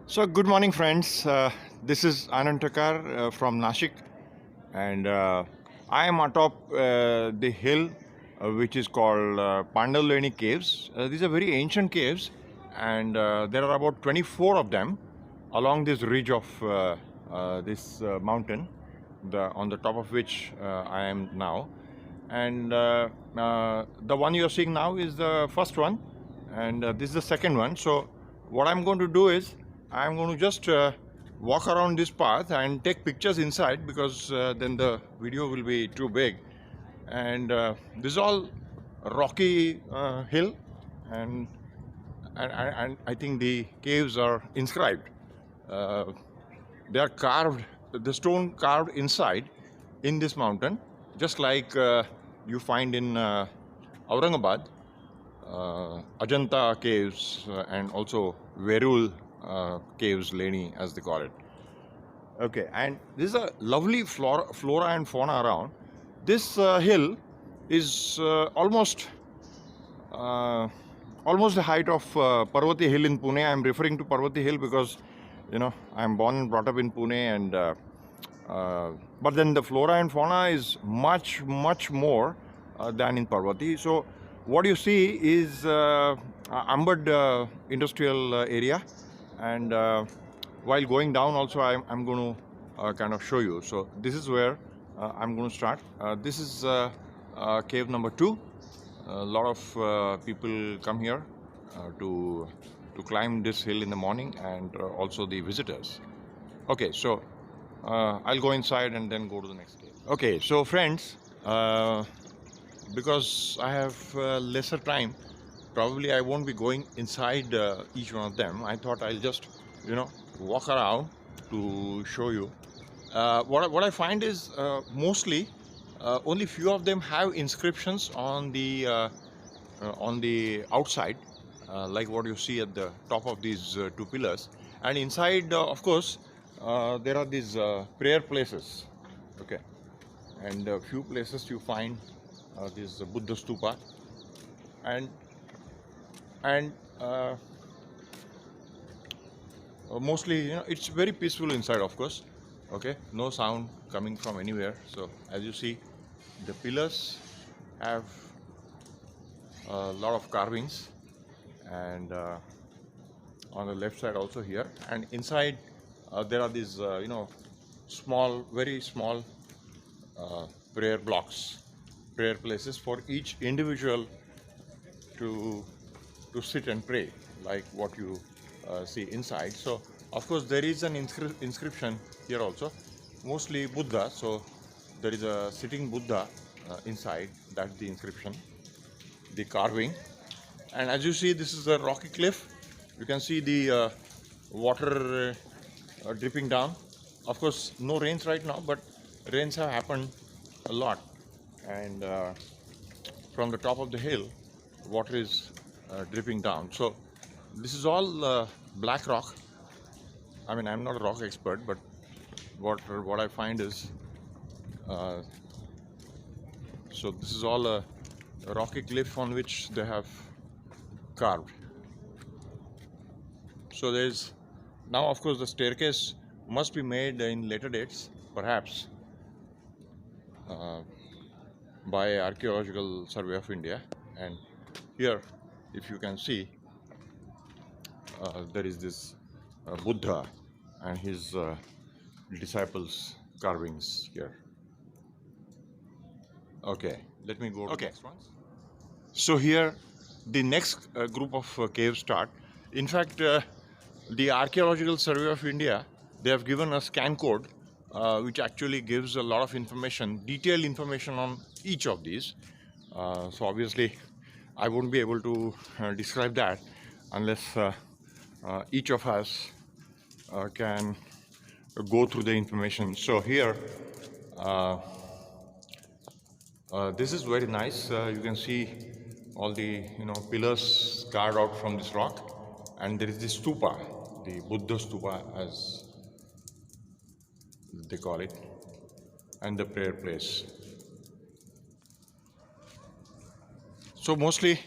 So, good morning, friends. This is Anand Takar from Nashik, and I am atop the hill which is called Pandavleni caves. These are very ancient caves, and there are about 24 of them along this ridge of this mountain, on the top of which I am now. And the one you are seeing now is the first one, and this is the second one. So, what I'm going to do is I'm going to just walk around this path and take pictures inside, because then the video will be too big. And this is all rocky hill, and, and I think the caves are inscribed. Uh, they are carved, the stone carved inside in this mountain, just like you find in Aurangabad, Ajanta caves, and also Verul caves, Leni as they call it. Okay, and this is a lovely flora and fauna around. This hill is uh, almost the height of Parvati Hill in Pune. I'm referring to Parvati Hill because, I'm born and brought up in Pune, and but then the flora and fauna is much, much more than in Parvati. So what you see is Ambad industrial area, and while going down also I'm going to kind of show you. So this is where I'm going to start. This is cave number 2. A lot of people come here to climb this hill in the morning, and also the visitors. Okay, so I'll go inside and then go to the next cave. Okay, so friends, because I have lesser time, probably I won't be going inside each one of them. I thought I'll just, walk around to show you. What I find is mostly only few of them have inscriptions on the outside, like what you see at the top of these two pillars, and inside, of course, there are these prayer places. Okay, and a few places you find this Buddha stupa, and and mostly, it's very peaceful inside, of course. Okay, no sound coming from anywhere. So as you see, the pillars have a lot of carvings, and on the left side also here, and inside there are these small, very small prayer blocks, prayer places for each individual to sit and pray, like what you see inside. So of course there is an inscription here also, mostly Buddha. So there is a sitting Buddha inside. That's the inscription, the carving. And as you see, this is a rocky cliff. You can see the water dripping down. Of course, no rains right now, but rains have happened a lot. And from the top of the hill, water is dripping down. So this is all black rock. I mean, I'm not a rock expert, but what I find is, so this is all a rocky cliff on which they have carved. So there's now, of course, the staircase must be made in later dates, perhaps by Archaeological Survey of India. And here, if you can see, there is this Buddha and his disciples' carvings here. Okay, let me go to the next ones. So here, the next group of caves start. In fact, the Archaeological Survey of India, they have given a scan code which actually gives a lot of information, detailed information on each of these. So obviously, I won't be able to describe that unless each of us can go through the information. So here, this is very nice. You can see all the pillars carved out from this rock, and there is the stupa, the Buddha stupa as they call it, and the prayer place. So mostly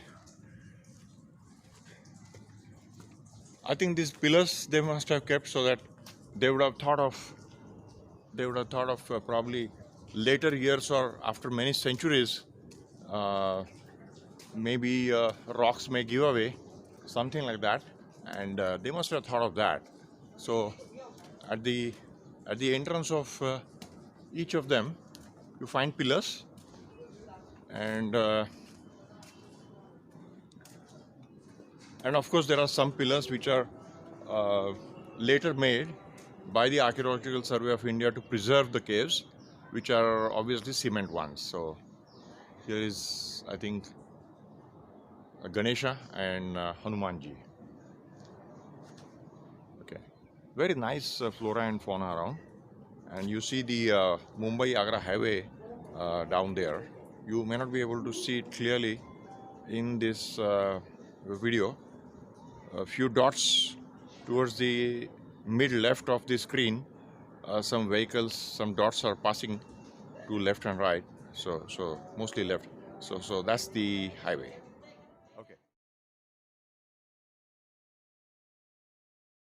I think these pillars they must have kept so that they would have thought of probably later years or after many centuries, uh, maybe rocks may give away, something like that, and they must have thought of that. So at the entrance of each of them, you find pillars, and of course there are some pillars which are uh, later made by the Archaeological Survey of India to preserve the caves, which are obviously cement ones. So here is, I think, Ganesha and Hanumanji. Okay, very nice flora and fauna around, and you see the Mumbai Agra highway down there. You may not be able to see it clearly in this video. A few dots towards the mid left of the screen, some vehicles, some dots are passing to left and right, so mostly left. So that's the highway. Okay.